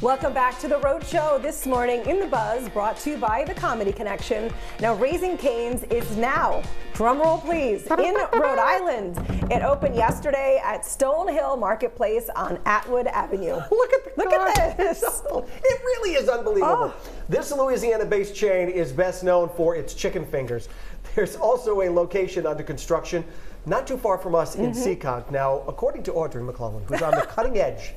Welcome back to the Rhode Show. This morning in the Buzz, brought to you by the Comedy Connection. Now, Raising Cane's is now, drumroll please, in Rhode Island. It opened yesterday at Stonehill Marketplace on Atwood Avenue. Look at this. It really is unbelievable. This Louisiana-based chain is best known for its chicken fingers. There's also a location under construction not too far from us in Seekonk. Now, according to Audrey McClellan, who's on the cutting edge,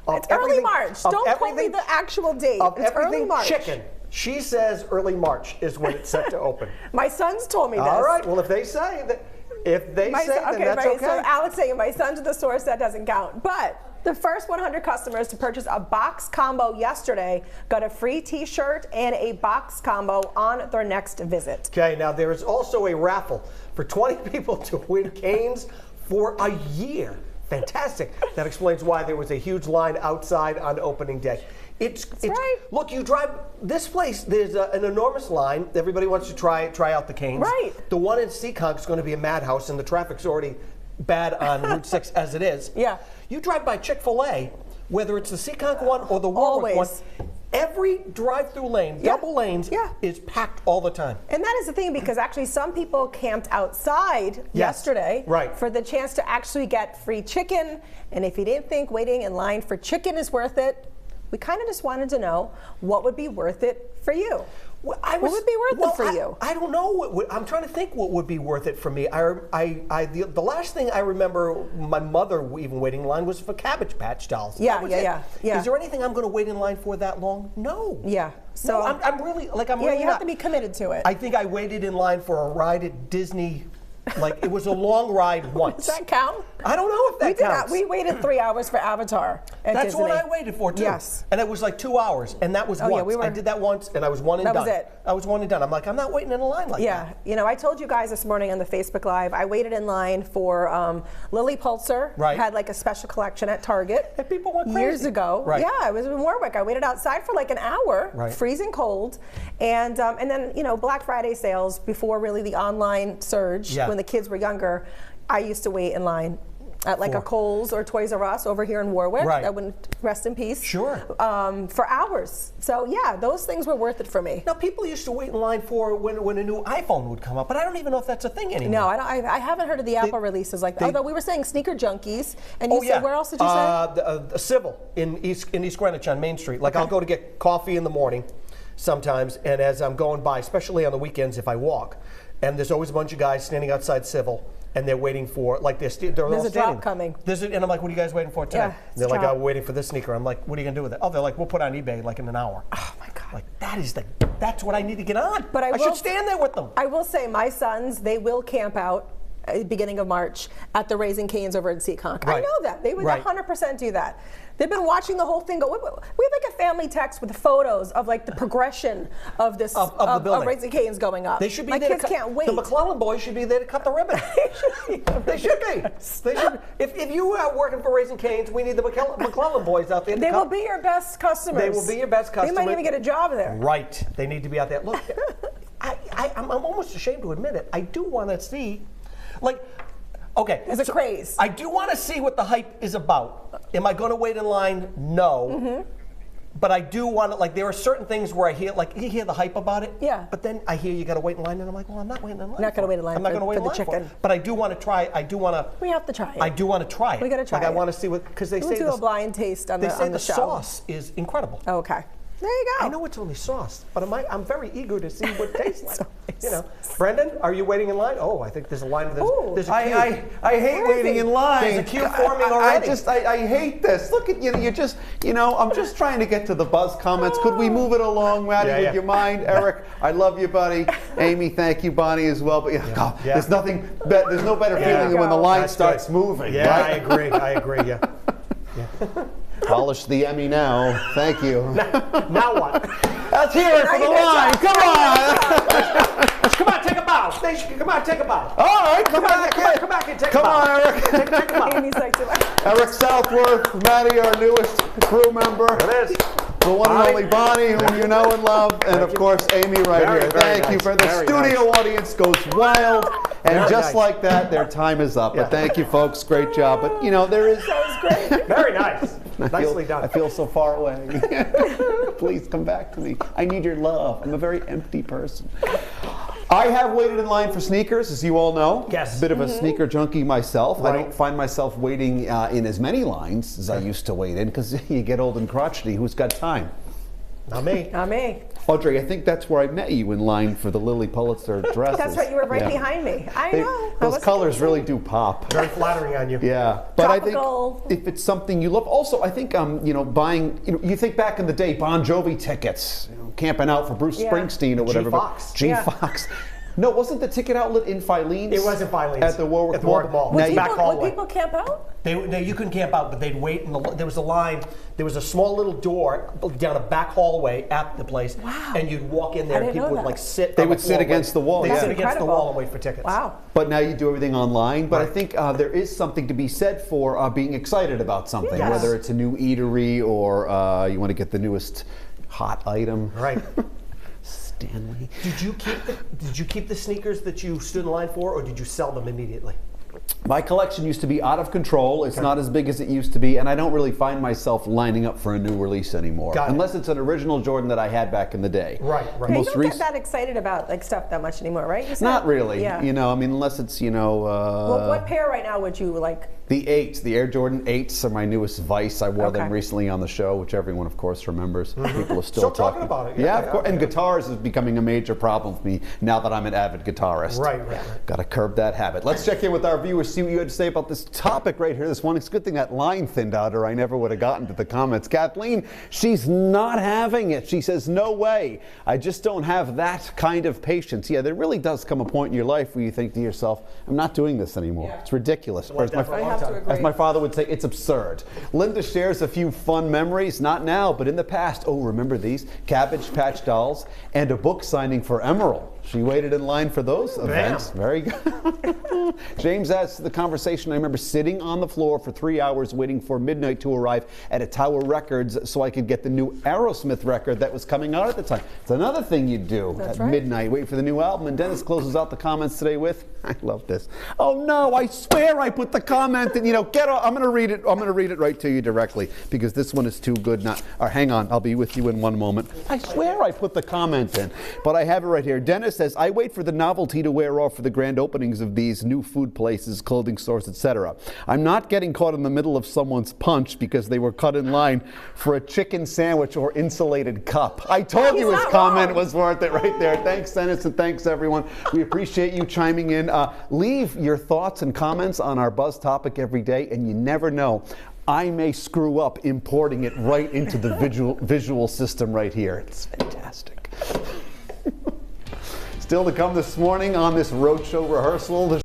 it's early March. Don't quote me the actual date. It's early March. Chicken. She says early March is when it's set to open. My sons told me this. All right. Well, if they say that, then that's okay. So Alex saying my son's at the source, that doesn't count. But the first 100 customers to purchase a box combo yesterday got a free T-shirt and a box combo on their next visit. Okay. Now there is also a raffle for 20 people to win canes for a year. Fantastic. That explains why there was a huge line outside on opening day. It's right. Look, you drive this place. There's an enormous line. Everybody wants to try out the canes. Right. The one in Seekonk is going to be a madhouse, and the traffic's already bad on Route 6 as it is. Yeah. You drive by Chick-fil-A, whether it's the Seekonk one or the Warwick one. Every drive-through lane, double lanes, is packed all the time. And that is the thing, because actually some people camped outside yesterday for the chance to actually get free chicken. And if you didn't think waiting in line for chicken is worth it, we kind of just wanted to know what would be worth it for you. What would be worth it for you? I don't know. I'm trying to think what would be worth it for me. The last thing I remember my mother even waiting in line was for Cabbage Patch dolls. Yeah. Is there anything I'm going to wait in line for that long? No. Yeah. So no, I'm really really you have to be committed to it. I think I waited in line for a ride at Disney. Like, it was a long ride once. Does that count? I don't know if that counts. We waited 3 hours for Avatar at That's Disney. what I waited for, too. Yes. And it was like 2 hours, and that was once. I did that once, and I was one and done. That was it. I was one and done. I'm like, I'm not waiting in a line like that. Yeah. You know, I told you guys this morning on the Facebook Live, I waited in line for Lily Pulitzer. Right. Had like a special collection at Target. And people went crazy. Years ago. Right. Yeah, I was in Warwick. I waited outside for like an hour, freezing cold. And then, you know, Black Friday sales before really the online surge when the kids were younger. I used to wait in line at like a Kohl's or Toys R Us over here in Warwick. I wouldn't rest in peace. Sure. For hours. So yeah, those things were worth it for me. Now people used to wait in line for when a new iPhone would come up, but I don't even know if that's a thing anymore. No, I haven't heard of the Apple releases like that. Although we were saying sneaker junkies, and you said where else did you say? Civil in East Greenwich on Main Street. Like I'll go to get coffee in the morning sometimes, and as I'm going by, especially on the weekends if I walk, and there's always a bunch of guys standing outside Civil. And they're waiting for, like, there's a drop coming. And I'm like, what are you guys waiting for today? Yeah, and they're like, I'm waiting for this sneaker. I'm like, what are you going to do with it? Oh, they're like, we'll put it on eBay like in an hour. Oh, my God. Like, that's what I need to get on. But I should stand there with them. I will say, my sons, they will camp out at the beginning of March at the Raising Cane's over in Seekonk. I know that. They would 100% do that. They've been watching the whole thing go. We have like a family text with photos of like the progression of this of Raising Cane's going up. They should be My there kids can't wait. The McClellan boys should be there to cut the ribbon. They should be. They should. If you are working for Raising Cane's, we need the McClellan boys out there. They will be your best customers. They will be your best customers. They might even get a job there. Right. They need to be out there. Look, I'm almost ashamed to admit it. I do want to see, like. Okay. There's a craze. I do want to see what the hype is about. Am I going to wait in line? No. But I do want to, like, there are certain things where I hear, like, you hear the hype about it. Yeah. But then I hear you got to wait in line, and I'm like, well, I'm not waiting in line. You're not going to wait in line. I'm not going to wait in line for the chicken. But I do want to try. We have to try it. I do want to try it. We got to try it. I want to see what, because they say do a blind taste on the show. They say the sauce is incredible. Okay. There you go. I know it's only sauce, but I'm very eager to see what it tastes like. You know, Brendan, are you waiting in line? Oh, I think there's a line. There's a queue. I hate waiting in line. There's a queue forming already. I hate this. Look at you. I'm just trying to get to the Buzz comments. Could we move it along, Maddie? Would you mind, Eric? I love you, buddy. Amy, thank you, Bonnie, as well. But there's nothing. There's no better feeling than when the line starts moving. Yeah, right? I agree. Yeah. Polish the Emmy now. Thank you. Now what? Let's hear it for the line. Come on. Come on, take a bow. Come on, take a bow. All right, come back and take a bow. Come on, Eric. Take a bow. Amy's like, Eric Southworth, Maddie, our newest crew member. It is. The one and only Bonnie, whom you know and love, and of course Amy right here. Thank you for the studio audience goes wild. And just like that, their time is up. But thank you, folks. Great job. But, you know, there is... That was great. Very nice. Nicely done. I feel so far away. Please come back to me. I need your love. I'm a very empty person. I have waited in line for sneakers, as you all know. Yes. A bit of a sneaker junkie myself. Right. I don't find myself waiting in as many lines as I used to wait in, because you get old and crotchety. Who's got time? Not me. Not me. Audrey, I think that's where I met you, in line for the Lily Pulitzer dresses. That's right, you were right behind me. I know. Those colors really do pop. Very flattering on you. Yeah, but Tropical. I think if it's something you love, also I think you know, buying, you know, you think back in the day, Bon Jovi tickets, you know, camping out for Bruce Springsteen or whatever. G-Fox. G-Fox. No, wasn't the ticket outlet in Filene's? It was in Filene's. At the Warwick Mall. Would people camp out? You couldn't camp out, but they'd wait. There was a line. There was a small little door down a back hallway at the place. Wow. And you'd walk in there, and people would like sit. They would sit against the wall. They'd sit against the wall and wait for tickets. Wow. But now you do everything online. But I think there is something to be said for being excited about something, whether it's a new eatery or you want to get the newest hot item. Right. Stanley. Did you keep the sneakers that you stood in line for, or did you sell them immediately? My collection used to be out of control. It's not as big as it used to be, and I don't really find myself lining up for a new release anymore. Unless it's an original Jordan that I had back in the day. Right. Yeah, you don't get that excited about like stuff that much anymore, right? Not really. Yeah. You know, I mean, unless it's, you know... well, what pair right now would you like? The 8s, the Air Jordan 8s are my newest vice. I wore them recently on the show, which everyone, of course, remembers. People are still talking about it. Yeah, of course. And guitars is becoming a major problem for me now that I'm an avid guitarist. Right. Got to curb that habit. Let's check in with our viewers, see what you had to say about this topic right here. This one, it's a good thing that line thinned out, or I never would have gotten to the comments. Kathleen, she's not having it. She says, no way. I just don't have that kind of patience. Yeah, there really does come a point in your life where you think to yourself, I'm not doing this anymore. Yeah. It's ridiculous. As my father would say, it's absurd. Linda shares a few fun memories, not now, but in the past. Oh, remember these? Cabbage Patch Dolls and a book signing for Emerald. She waited in line for those events. Very good. James adds to the conversation, I remember sitting on the floor for 3 hours waiting for midnight to arrive at a Tower Records so I could get the new Aerosmith record that was coming out at the time. It's another thing you do at midnight, wait for the new album. And Dennis closes out the comments today with, I love this. Oh no, I swear I put the comment in, you know, get off. I'm going to read it. I'm going to read it right to you directly because this one is too good not. Or hang on, I'll be with you in one moment. I swear I put the comment in, but I have it right here. Dennis says, I wait for the novelty to wear off for the grand openings of these new food places, clothing stores, etc. I'm not getting caught in the middle of someone's punch because they were cut in line for a chicken sandwich or insulated cup. I told you his comment was worth it right there. Thanks, Dennis, and thanks, everyone. We appreciate you chiming in. Leave your thoughts and comments on our Buzz topic every day, and you never know. I may screw up importing it right into the visual system right here. It's fantastic. Still to come this morning on this roadshow rehearsal.